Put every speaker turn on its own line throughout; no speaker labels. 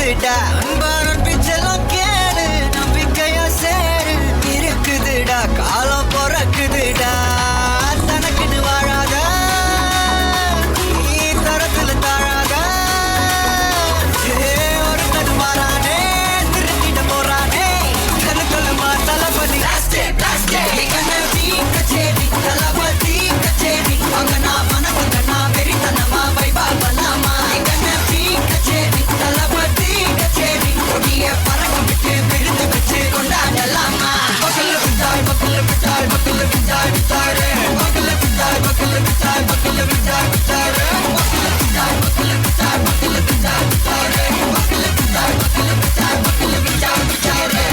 இருக்குதுடா அன்பான பிச்செல்லாம் கேடு நம்பிக்கையா சேரு இருக்குதுடா காலம் பிறக்குதுடா தனக்குன்னு வாழாத நீ தரத்துல தாழாத ஒரு கண் மாறானே திருத்திட்ட போறானே கணக்குள்ளமா தளபதி தளபதி கச்சேரி அங்க நான் மனசுங்க நான் வெறித்தனமா வைபா பண்ணாமா கச்சேரி தளபதி கச்சேரி கொடிய பறக்க விட்டு விருந்து வச்சு கொண்டாடலாமா பக்கல்ல விட்டாய் பக்கல்ல விட்டாய் பக்கல்ல விட்டாய் விட்டாரே பக்கல்ல விட்டாய் பக்கல்ல விட்டாய் பக்கல்ல விட்டாய் விட்டாரே பக்கல்ல விட்டாய் பக்கல்ல விட்டாய் பக்கல்ல விட்டாய் விட்டாரே பக்கல்ல விட்டாய் பக்கல்ல விட்டாய் பக்கல்ல விட்டாய் விட்டாரே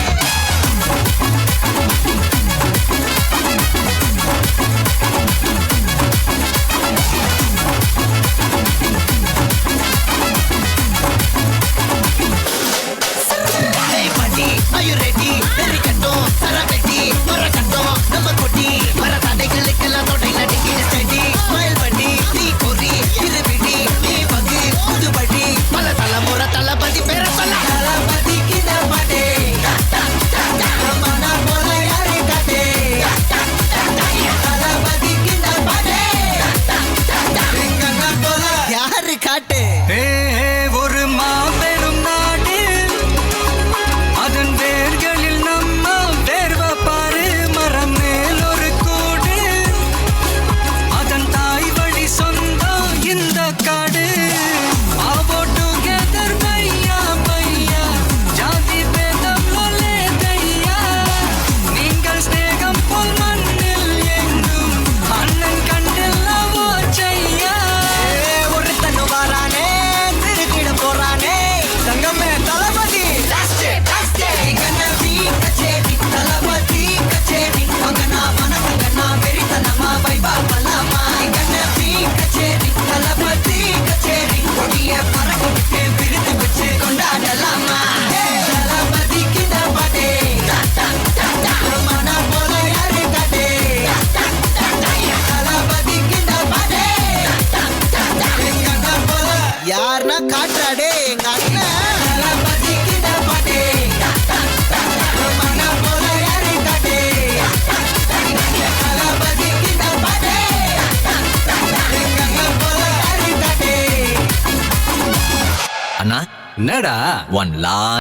Are you ready? Very katon, sarabeti, marakaton, nama koti, maratade kalekala todai nadiki steady, smile badi, nee kori, irvidi, nee bagi, udu badi, pala tala mora tala badi pera tala, tala badi kina bade, mana bola yare kade, tala badi kina bade, ringana bola yare kade. ஒரு மாபெரும் நாடு அதன் வேர்களில் நம்ம வேர்வ பாரு மரம் மேல் ஒரு கூடு அதன் தாய் வழி சொந்தம் இந்த காடு ஆவோ டுகெதர் பையா பையா ஜாதி பேதம் லோலே தையா நீங்கள் ஸ்நேகம் போல் மண்ணில் எங்கும் அண்ணன் கண்டெல்லாவோ செய்யா ஒருத்தனு வாரானே திருக்கிட போறானே தங்கமே தளபதி கச்சேரி தளபதி கச்சேரி அங்கனா மனசங்கனா வெறித்தனமா வைபா பண்ணலாமா கச்சேரி தளபதி கச்சேரி கொடிய பறக்க விட்டு விருந்து வச்சு கொண்டாடலாமா தளபதி கிட்ட பாட்டே மன போல யாரு காட்டே தளபதி கிட்ட பாட்டே எங்க அண்ணன் போல யாருன்னா காட்டுறாடே எங்க அண்ணன் தளபதி கிட்ட பாட்டே மன போல யாரு காட்டே தளபதி கிட்ட பாட்டே எங்க அண்ணன் போல யாரு காட்டே
அண்ணா
என்னடா
ஒன் லா